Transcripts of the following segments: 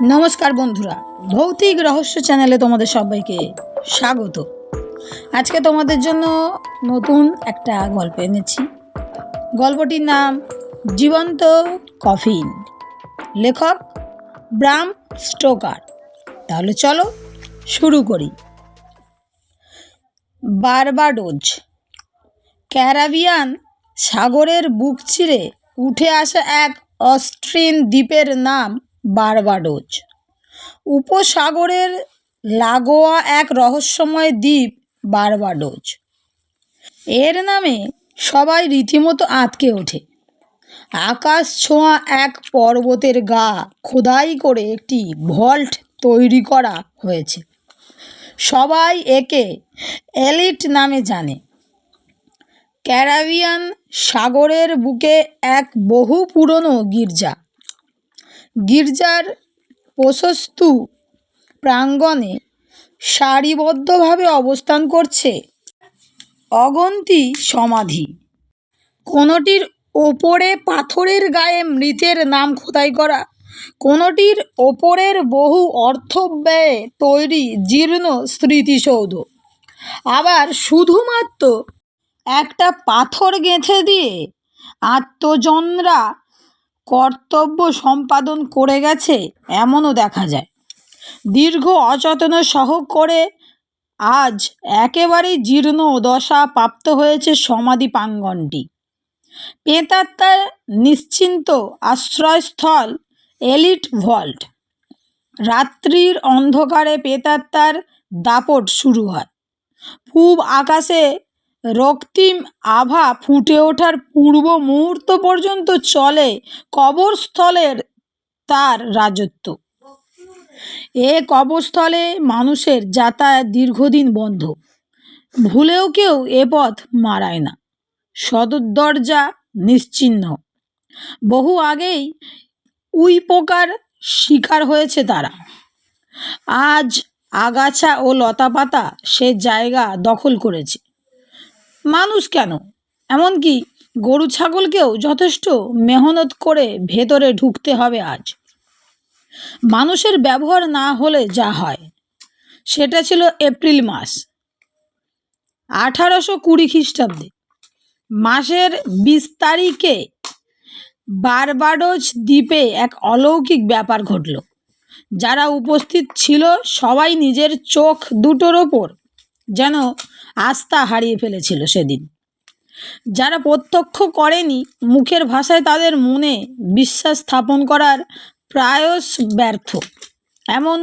নমস্কার বন্ধুরা, ভৌতিক রহস্য চ্যানেলে তোমাদের সবাইকে স্বাগত। আজকে তোমাদের জন্য নতুন একটা গল্প এনেছি। গল্পটির নাম জীবন্ত কফিন, লেখক ব্রাম স্টোকার। তাহলে চলো শুরু করি। বারবাডোজ, ক্যারিবিয়ান সাগরের বুক চিরে উঠে আসা এক অস্ট্রিন দ্বীপের নাম বারবাডোজ। উপসাগরের লাগোয়া এক রহস্যময় দ্বীপ বারবাডোজ। এর নামে সবাই রীতিমতো আঁতকে ওঠে। আকাশ ছোঁয়া এক পর্বতের গা খোদাই করে একটি ভল্ট তৈরি করা হয়েছে। সবাই একে এলিট নামে জানে। ক্যারিবিয়ান সাগরের বুকে এক বহু পুরনো গির্জা। গির্জার প্রশস্ত প্রাঙ্গণে সারিবদ্ধভাবে অবস্থান করছে অগন্তি সমাধি। কোনোটির ওপরে পাথরের গায়ে মৃতের নাম খোদাই করা, কোনোটির ওপরের বহু অর্থ ব্যয়ে তৈরি জীর্ণ স্মৃতিসৌধ। আবার শুধুমাত্র একটা পাথর গেঁথে দিয়ে আত্মজনরা কর্তব্য সম্পাদন করে গেছে এমনও দেখা যায়। দীর্ঘ অযত্ন সহ করে আজ একেবারেই জীর্ণ দশা প্রাপ্ত হয়েছে সমাধি প্রাঙ্গণটি। প্রেতাত্মার নিশ্চিন্ত আশ্রয়স্থল এলিট ভল্ট। রাত্রির অন্ধকারে প্রেতাত্মার দাপট শুরু হয়। পূব আকাশে রক্তিম আভা ফুটে ওঠার পূর্ব মুহূর্ত পর্যন্ত চলে কবরস্থলের তার রাজত্ব। এ কবরস্থলে মানুষের যাতায়াত দীর্ঘদিন বন্ধ। ভুলেও কেউ এ পথ মারায় না। সদর দরজা নিশ্চিহ্ন। বহু আগেই উইপোকার শিকার হয়েছে তারা। আজ আগাছা ও লতাপাতা সে জায়গা দখল করেছে। মানুষ কেন, এমনকি গরু ছাগলকেও যথেষ্ট মেহনত করে ভেতরে ঢুকতে হবে আজ। মানুষের ব্যবহার না হলে যা হয়, সেটা ছিল এপ্রিল মাস 1820 খ্রিস্টাব্দে। মাসের 20 তারিখে বারবাডোজ দ্বীপে এক অলৌকিক ব্যাপার ঘটল। যারা উপস্থিত ছিল সবাই নিজের চোখ দুটোর ওপর যেন আস্থা হারিয়ে ফেলেছিল সেদিন। যারা প্রত্যক্ষ করেনি, মুখের ভাষায় তাদের মনে বিশ্বাস স্থাপন করার প্রায়শ ব্যর্থ। এমন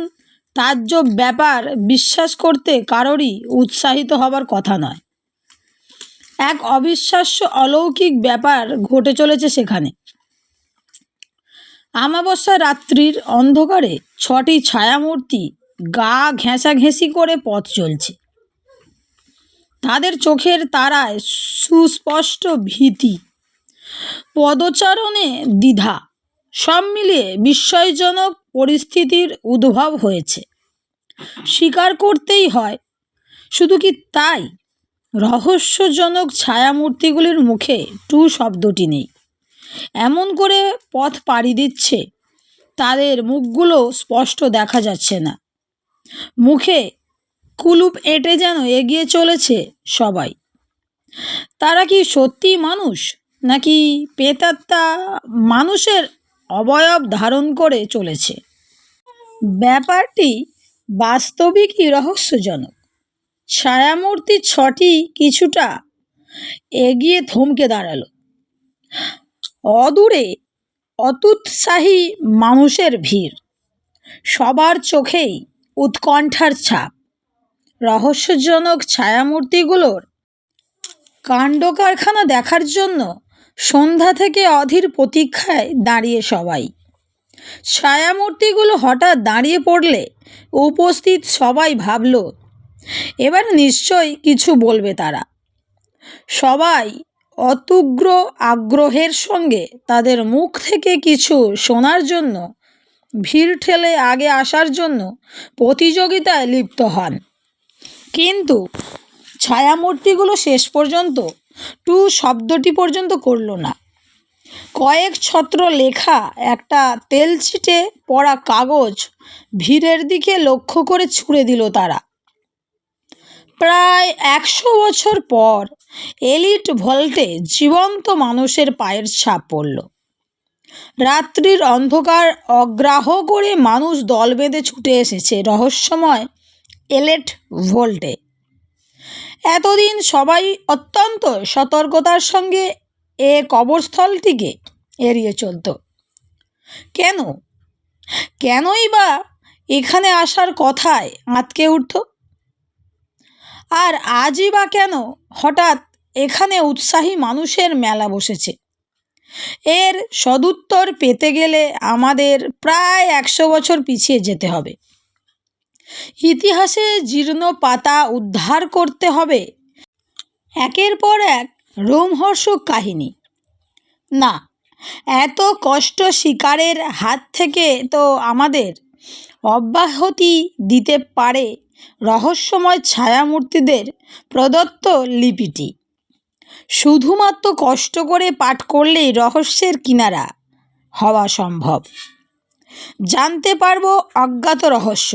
তাজ্জব ব্যাপার বিশ্বাস করতে কারোরই উৎসাহিত হবার কথা নয়। এক অবিশ্বাস্য অলৌকিক ব্যাপার ঘটে চলেছে সেখানে। আমাবস্যা রাত্রির অন্ধকারে 6টি ছায়ামূর্তি গা ঘেঁষাঘেঁষি করে পথ চলছে। তাদের চোখের তারায় সুস্পষ্ট ভীতি, পদচারণে দ্বিধা, সব মিলিয়ে বিস্ময়জনক পরিস্থিতির উদ্ভব হয়েছে। স্বীকার করতেই হয়। শুধু কি তাই, রহস্যজনক ছায়ামূর্তিগুলির মুখে টু শব্দটি নেই। এমন করে পথ পাড়ি দিচ্ছে, তাদের মুখগুলো স্পষ্ট দেখা যাচ্ছে না। মুখে কুলুপ এঁটে যেন এগিয়ে চলেছে সবাই। তারা কি সত্যি মানুষ, নাকি প্রেতাত্মা মানুষের অবয়ব ধারণ করে চলেছে? ব্যাপারটি বাস্তবিকই রহস্যজনক। ছায়ামূর্তি 6টি কিছুটা এগিয়ে থমকে দাঁড়ালো। অদূরে অত্যুৎসাহী মানুষের ভিড়। সবার চোখেই উৎকণ্ঠার ছাপ। রহস্যজনক ছায়ামূর্তিগুলোর কাণ্ডকারখানা দেখার জন্য সন্ধ্যা থেকে অধীর প্রতীক্ষায় দাঁড়িয়ে সবাই। ছায়ামূর্তিগুলো হঠাৎ দাঁড়িয়ে পড়লে উপস্থিত সবাই ভাবল, এবার নিশ্চয়ই কিছু বলবে তারা। সবাই অত্যুগ্র আগ্রহের সঙ্গে তাদের মুখ থেকে কিছু শোনার জন্য, ভিড় ঠেলে আগে আসার জন্য প্রতিযোগিতায় লিপ্ত হন। কিন্তু ছায়ামূর্তিগুলো শেষ পর্যন্ত টু শব্দটি পর্যন্ত করল না। কয়েক ছত্র লেখা একটা তেলছিটে পড়া কাগজ ভিড়ের দিকে লক্ষ্য করে ছুঁড়ে দিল তারা। প্রায় 100 বছর পর এলিট ভল্টে জীবন্ত মানুষের পায়ের ছাপ পড়ল। রাত্রির অন্ধকার অগ্রাহ্য করে মানুষ দল বেঁধে ছুটে এসেছে রহস্যময় এলিট ভল্টে। এতদিন সবাই অত্যন্ত সতর্কতার সঙ্গে এ কবরস্থলটিকে এড়িয়ে চলত। কেনই বা এখানে আসার কথায় আঁতকে উঠত? আর আজই বা কেন হঠাৎ এখানে উৎসাহী মানুষের মেলা বসেছে? এর সদুত্তর পেতে গেলে আমাদের প্রায় 100 বছর পিছিয়ে যেতে হবে। ইতিহাসে জীর্ণ পাতা উদ্ধার করতে হবে একের পর এক রোমহর্ষক কাহিনী। না, এত কষ্ট শিকারের হাত থেকে তো আমাদের অব্যাহতি দিতে পারে রহস্যময় ছায়ামূর্তিদের প্রদত্ত লিপিটি। শুধুমাত্র কষ্ট করে পাঠ করলেই রহস্যের কিনারা হওয়া সম্ভব। জানতে পারবো অজ্ঞাত রহস্য।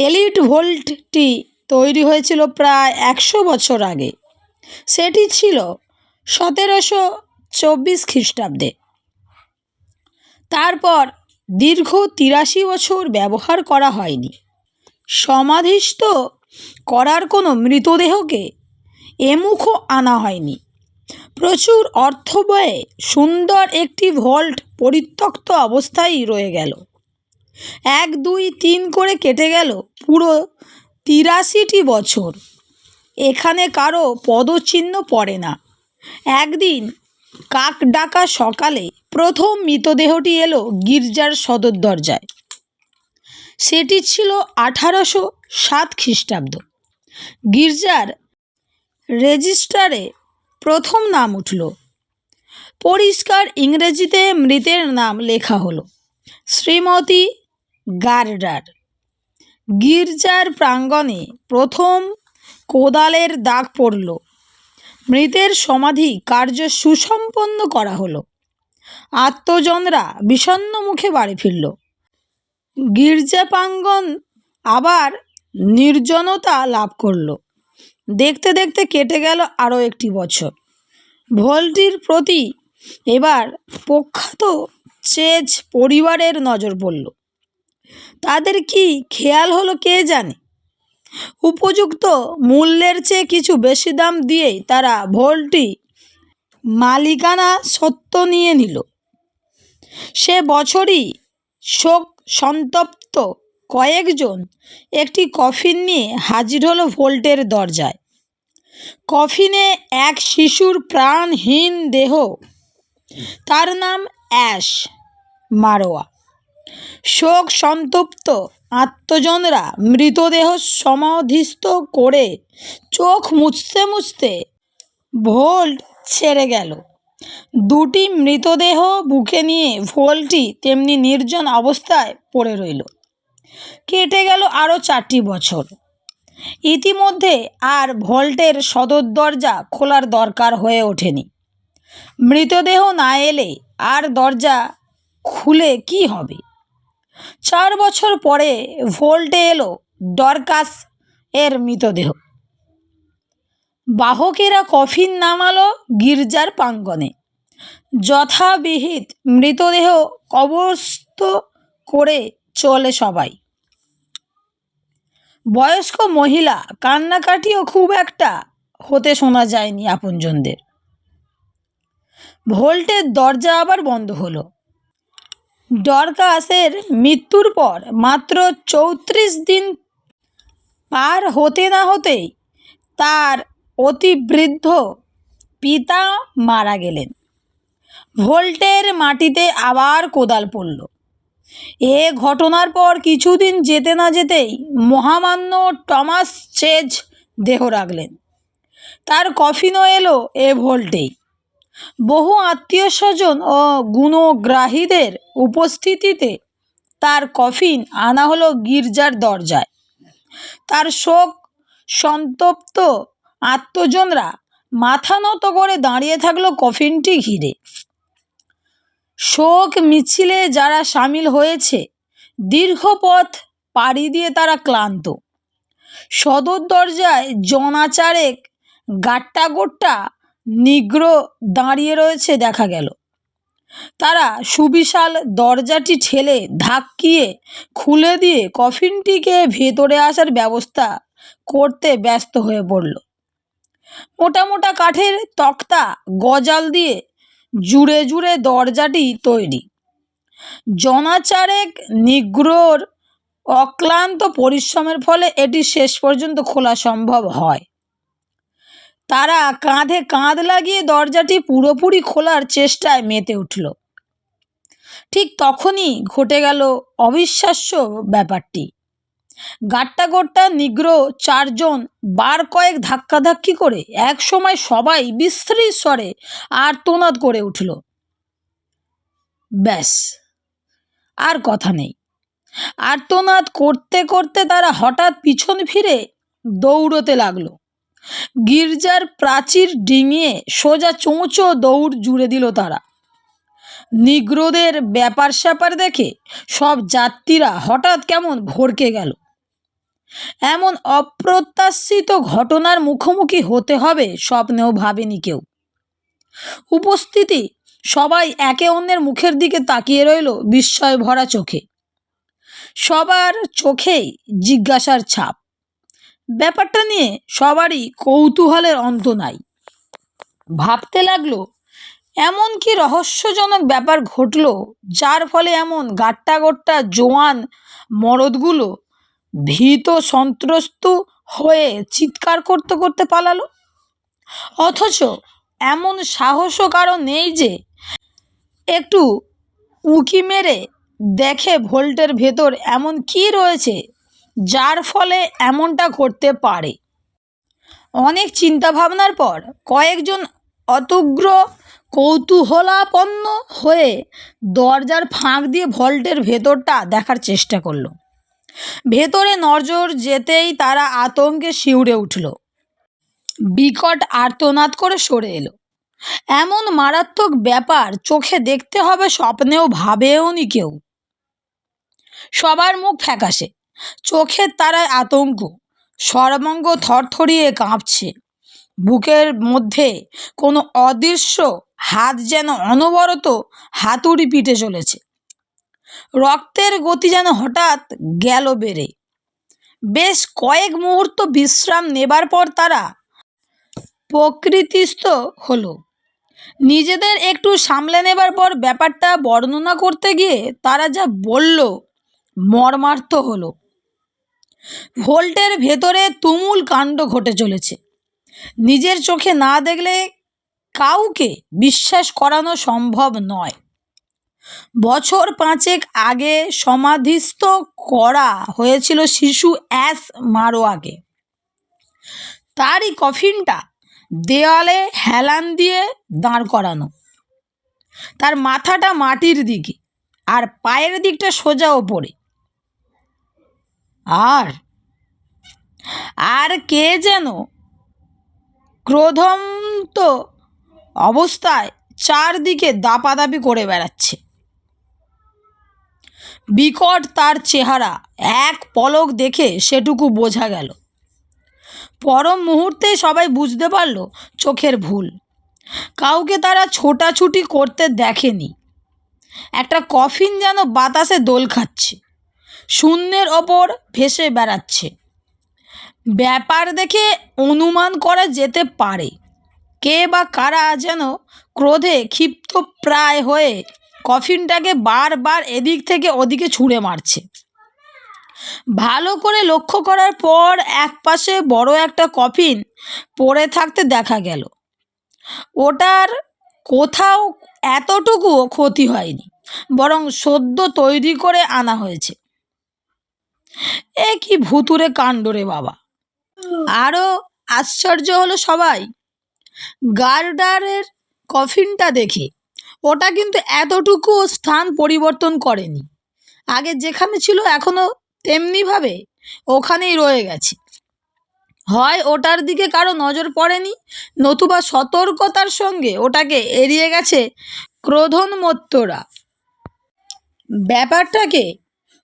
এলিট ভল্টটি তৈরি হয়েছিল প্রায় 100 বছর আগে। সেটি ছিল 1724 খ্রিস্টাব্দে। তারপর দীর্ঘ 83 বছর ব্যবহার করা হয়নি। সমাধিস্থ করার কোনো মৃতদেহকে এমুখো আনা হয়নি। প্রচুর অর্থ ব্যয়ে সুন্দর একটি ভল্ট পরিত্যক্ত অবস্থায় রয়ে গেল। 1, 2, 3 করে কেটে গেল পুরো 83টি বছর। এখানে কারো পদচিহ্ন পড়ে না। একদিন কাক ডাকা সকালে প্রথম মৃতদেহটি এলো গির্জার সদর দরজায়। সেটি ছিল 1807 খ্রিস্টাব্দ। গির্জার রেজিস্টারে প্রথম নাম উঠল। পরিষ্কার ইংরেজিতে মৃতের নাম লেখা হলো শ্রীমতী গার্ডার। গির্জার প্রাঙ্গণে প্রথম কোদালের দাগ পড়ল। মৃতের সমাধি কার্য সুসম্পন্ন করা হলো। আত্মজনরা বিষণ্ণ মুখে বাড়ি ফিরল। গির্জা প্রাঙ্গণ আবার নির্জনতা লাভ করল। দেখতে দেখতে কেটে গেল আরও একটি বছর। ভল্টটির প্রতি এবার প্রখ্যাত চেজ পরিবারের নজর পড়ল। তাদের কি খেয়াল হলো কে জানে। উপযুক্ত মূল্যের চেয়ে কিছু বেশি দাম দিয়েই তারা ভল্টটি মালিকানা সত্ত্ব নিয়ে নিল। সে বছরই শোক সন্তপ্ত কয়েকজন একটি কফিন নিয়ে হাজির হলো ভল্টের দরজায়। কফিনে এক শিশুর প্রাণহীন দেহ। তার নাম অ্যাশ মারোয়া। শোক সন্তপ্ত আত্মজনরা মৃতদেহ সমাধিস্থ করে চোখ মুছতে মুছতে ভল্ট ছেড়ে গেল। দুটি মৃতদেহ বুকে নিয়ে ভল্টটি তেমনি নির্জন অবস্থায় পড়ে রইল। কেটে গেল আরও 4টি বছর। ইতিমধ্যে আর ভল্টের সদর দরজা খোলার দরকার হয়ে ওঠেনি। মৃতদেহ না এলে আর দরজা খুলে কি হবে? 4 বছর পরে ভল্টে এলো ডরকাস এর মৃতদেহ। বাহকেরা কফিন নামালো গির্জার প্রাঙ্গণে। যথাবিহিত মৃতদেহ কবরস্থ করে চলে সবাই। বয়স্ক মহিলা কান্নাকাটিও খুব একটা হতে শোনা যায়নি আপনজনদের। ভল্টের দরজা আবার বন্ধ হলো। ডরকাসের মৃত্যুর পর মাত্র 34 দিন পার হতে না হতেই তার অতি বৃদ্ধ পিতা মারা গেলেন। ভল্টের মাটিতে আবার কোদাল পড়ল। এ ঘটনার পর কিছুদিন যেতে না যেতেই মহামান্য টমাস চেজ দেহ রাখলেন। তার কফিনও এলো এ ভল্টেই। বহু আত্মীয় স্বজন ও গুণগ্রাহীদের উপস্থিতিতে তার কফিন আনা হলো গির্জার দরজায়। তার শোক সন্তপ্ত আত্মজনরা মাথা নত করে দাঁড়িয়ে থাকলো কফিনটি ঘিরে। শোক মিছিলে যারা সামিল হয়েছে, দীর্ঘ পথ পাড়ি দিয়ে তারা ক্লান্ত। সদর দরজায় জনাচারেক গাট্টাগোট্টা নিগ্র দাঁড়িয়ে রয়েছে দেখা গেল। তারা সুবিশাল দরজাটি ঠেলে ধাক্কিয়ে খুলে দিয়ে কফিনটিকে ভেতরে আসার ব্যবস্থা করতে ব্যস্ত হয়ে পড়ল। মোটা মোটা কাঠের তক্তা গজাল দিয়ে জুড়ে জুড়ে দরজাটি তৈরি। জনাচারেক নিগ্রোর অক্লান্ত পরিশ্রমের ফলে এটি শেষ পর্যন্ত খোলা সম্ভব হয়। তারা কাঁধে কাঁধ লাগিয়ে দরজাটি পুরোপুরি খোলার চেষ্টায় মেতে উঠল। ঠিক তখনই ঘটে গেল অবিশ্বাস্য ব্যাপারটি। গাট্টাগোট্টা নিগ্র চারজন বার কয়েক ধাক্কাধাক্কি করে একসময় সবাই বিস্তৃত স্বরে আর্তনাদ করে উঠল। ব্যাস, আর কথা নেই। আর্তনাদ করতে করতে তারা হঠাৎ পিছন ফিরে দৌড়তে লাগলো। গির্জার প্রাচীর ডিঙিয়ে সোজা চোঁচো দৌড় জুড়ে দিল তারা। নিগ্রোদের ব্যাপার স্যাপার দেখে সব যাত্রীরা হঠাৎ কেমন ভড়কে গেল। এমন অপ্রত্যাশিত ঘটনার মুখোমুখি হতে হবে স্বপ্নেও ভাবেনি কেউ। উপস্থিতি সবাই একে অন্যের মুখের দিকে তাকিয়ে রইল বিস্ময় ভরা চোখে। সবার চোখেই জিজ্ঞাসার ছাপ। ব্যাপারটা নিয়ে সবারই কৌতূহলের অন্ত নাই। ভাবতে লাগলো এমন কি রহস্যজনক ব্যাপার ঘটল যার ফলে এমন গাট্টাগোট্টা জোয়ান মরদগুলো ভীত সন্ত্রস্ত হয়ে চিৎকার করতে করতে পালালো। অথচ এমন সাহসও কারো নেই যে একটু উঁকি মেরে দেখে ভোল্টের ভেতর এমন কি রয়েছে যার ফলে এমনটা ঘটতে পারে। অনেক চিন্তাভাবনার পর কয়েকজন অত্যগ্র কৌতূহলাপন্ন হয়ে দরজার ফাঁক দিয়ে ভল্টের ভেতরটা দেখার চেষ্টা করলো। ভেতরে নজর যেতেই তারা আতঙ্কে শিউরে উঠল। বিকট আর্তনাদ করে সরে এলো। এমন মারাত্মক ব্যাপার চোখে দেখতে হবে স্বপ্নেও ভাবেওনি কেউ। সবার মুখ ফ্যাকাশে, চোখের তারায় আতঙ্ক, সর্বাঙ্গ থরথরিয়ে কাঁপছে। বুকের মধ্যে কোনো অদৃশ্য হাত যেন অনবরত হাতুড়ি পিটে চলেছে। রক্তের গতি যেন হঠাৎ গেল বেড়ে। বেশ কয়েক মুহূর্ত বিশ্রাম নেবার পর তারা প্রকৃতিস্থ হলো। নিজেদের একটু সামলে নেবার পর ব্যাপারটা বর্ণনা করতে গিয়ে তারা যা বলল মর্মার্থ হলো। ভোল্টের ভেতরে তুমুল কাণ্ড ঘটে চলেছে। নিজের চোখে না দেখলে কাউকে বিশ্বাস করানো সম্ভব নয়। বছর 5 আগে সমাধিস্থ করা হয়েছিল শিশু অ্যাস মারোয়াকে। তারই কফিনটা দেওয়ালে হেলান দিয়ে দাঁড় করানো। তার মাথাটা মাটির দিকে আর পায়ের দিকটা সোজা ওপরে। আর কে যেন ক্রোধন্ত অবস্থায় চারদিকে দাপাদাপি করে বেড়াচ্ছে। বিকট তার চেহারা, এক পলক দেখে সেটুকু বোঝা গেল। পরম মুহূর্তে সবাই বুঝতে পারল চোখের ভুল। কাউকে তারা ছোটাছুটি করতে দেখেনি। একটা কফিন যেন বাতাসে দোল খাচ্ছে, শূন্যের ওপর ভেসে বেড়াচ্ছে। ব্যাপার দেখে অনুমান করা যেতে পারে কে বা কারা যেন ক্রোধে ক্ষিপ্ত প্রায় হয়ে কফিনটাকে বারবার এদিক থেকে ওদিকে ছুঁড়ে মারছে। ভালো করে লক্ষ্য করার পর একপাশে বড় একটা কফিন পড়ে থাকতে দেখা গেল। ওটার কোথাও এতটুকুও ক্ষতি হয়নি, বরং সদ্য তৈরি করে আনা হয়েছে। এ কি ভুতুরে কাণ্ড রে বাবা! আরও আশ্চর্য হলো সবাই গার্ডারের কফিনটা দেখে। ওটা কিন্তু এতটুকু স্থান পরিবর্তন করেনি। আগে যেখানে ছিল এখনও তেমনিভাবে ওখানেই রয়ে গেছে। হয় ওটার দিকে কারো নজর পড়েনি, নতুবা সতর্কতার সঙ্গে ওটাকে এড়িয়ে গেছে ক্রোধোন্মত্তরা। ব্যাপারটাকে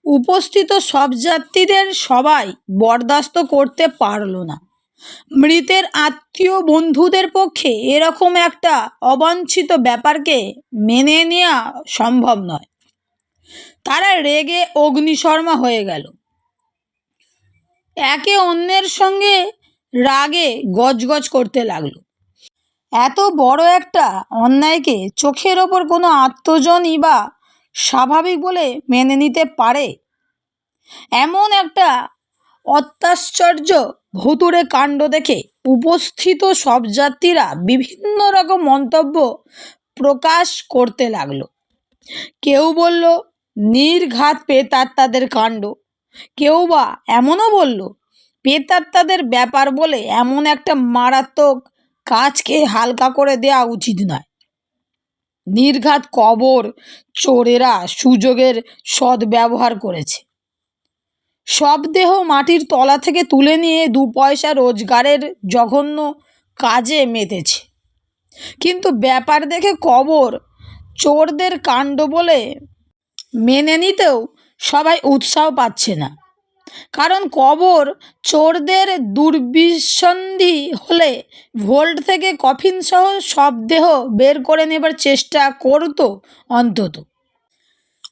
উপস্থিত সব যাত্রীদের সবাই বরদাস্ত করতে পারল না। মৃতের আত্মীয় বন্ধুদের পক্ষে এরকম একটা অবাঞ্ছিত ব্যাপারকে মেনে নেওয়া সম্ভব নয়। তারা রেগে অগ্নিশর্মা হয়ে গেল। একে অন্যের সঙ্গে রাগে গজগজ করতে লাগলো। এত বড় একটা অন্যায়কে চোখের ওপর কোনো আত্মজনই বা স্বাভাবিক বলে মেনে নিতে পারে? এমন একটা অত্যাশ্চর্য ভুতুড়ে কাণ্ড দেখে উপস্থিত সব যাত্রীরা বিভিন্ন রকম মন্তব্য প্রকাশ করতে লাগলো। কেউ বলল নির্ঘাত প্রেতাত্মাদের কাণ্ড, কেউ বা এমনও বলল প্রেতাত্মাদের ব্যাপার বলে এমন একটা মারাত্মক কাজকে হালকা করে দেওয়া উচিত নয়। নির্ঘাত কবর চোরেরা সুযোগের সদ্ব্যবহার করেছে। শবদেহ মাটির তলা থেকে তুলে নিয়ে 2 পয়সা রোজগারের জঘন্য কাজে মেতেছে। কিন্তু ব্যাপার দেখে কবর চোরদের কাণ্ড বলে মেনে নিতেও সবাই উৎসাহ পাচ্ছে না। কারণ কবর চোরদের দুর্বিসন্ধি হলে ভোল্ট থেকে কফিনসহ শবদেহ বের করে নেবার চেষ্টা করতো অন্তত।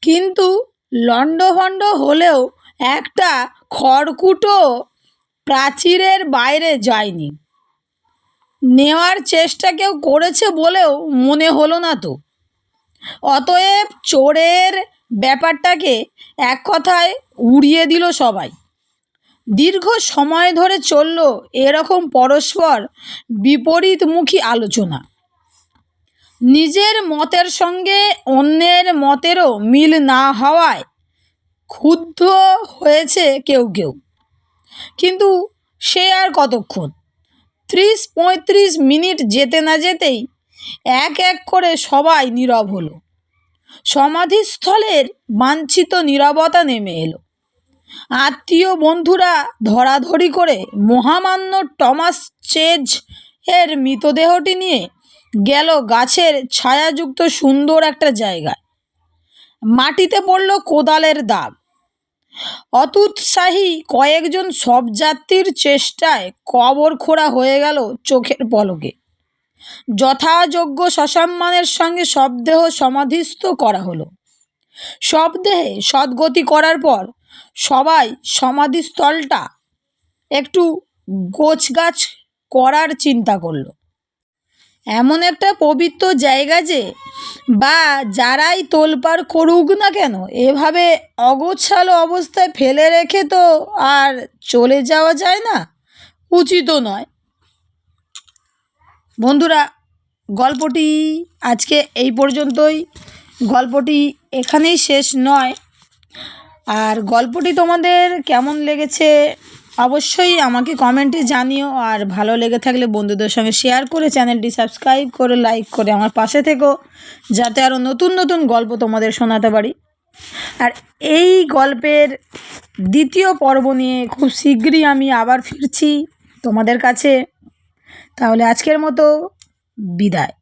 কিন্তু লণ্ডভণ্ড হলেও একটা খড়কুটো প্রাচীরের বাইরে যায়নি। নেওয়ার চেষ্টা কেউ করেছে বলেও মনে হলো না তো। অতএব চোরের ব্যাপারটাকে এক কথায় উড়িয়ে দিল সবাই। দীর্ঘ সময় ধরে চলল এরকম পরস্পর বিপরীতমুখী আলোচনা। নিজের মতের সঙ্গে অন্যের মতেরও মিল না হওয়ায় ক্ষুব্ধ হয়েছে কেউ কেউ। কিন্তু সে আর কতক্ষণ? 30-35 মিনিট যেতে না যেতেই এক এক করে সবাই নীরব হলো। সমাধিস্থলের বাঞ্ছিত নীরবতা নেমে এলো। আত্মীয় বন্ধুরা ধরাধরি করে মহামান্য টমাস চেজ এর মৃতদেহটি নিয়ে গেল গাছের ছায়াযুক্ত সুন্দর একটা জায়গায়। মাটিতে পড়ল কোদালের দাগ। অতুৎসাহী কয়েকজন সব যাত্রীর চেষ্টায় কবর খোঁড়া হয়ে গেল চোখের পলকে। যথাযোগ্য সসম্মানের সঙ্গে শবদেহ সমাধিস্থ করা হলো। শবদেহে সদ্গতি করার পর সবাই সমাধিস্থলটা একটু গোছগাছ করার চিন্তা করলো। এমন একটা পবিত্র জায়গা যে বা যারাই তোলপাড় করুক না কেন এভাবে অগোছালো অবস্থায় ফেলে রেখে তো আর চলে যাওয়া যায় না, উচিতও নয়। বন্ধুরা, গল্পটি আজকে এই পর্যন্তই। গল্পটি এখানেই শেষ নয়। আর গল্পটি তোমাদের কেমন লেগেছে অবশ্যই আমাকে কমেন্টে জানিও। আর ভালো লেগে থাকলে বন্ধুদের সঙ্গে শেয়ার করে চ্যানেলটি সাবস্ক্রাইব করে লাইক করে আমার পাশে থেকো, যাতে আরও নতুন নতুন গল্প তোমাদের শোনাতে পারি। আর এই গল্পের দ্বিতীয় পর্ব নিয়ে খুব শীঘ্রই আমি আবার ফিরছি তোমাদের কাছে। তাহলে আজকের মতো বিদায়।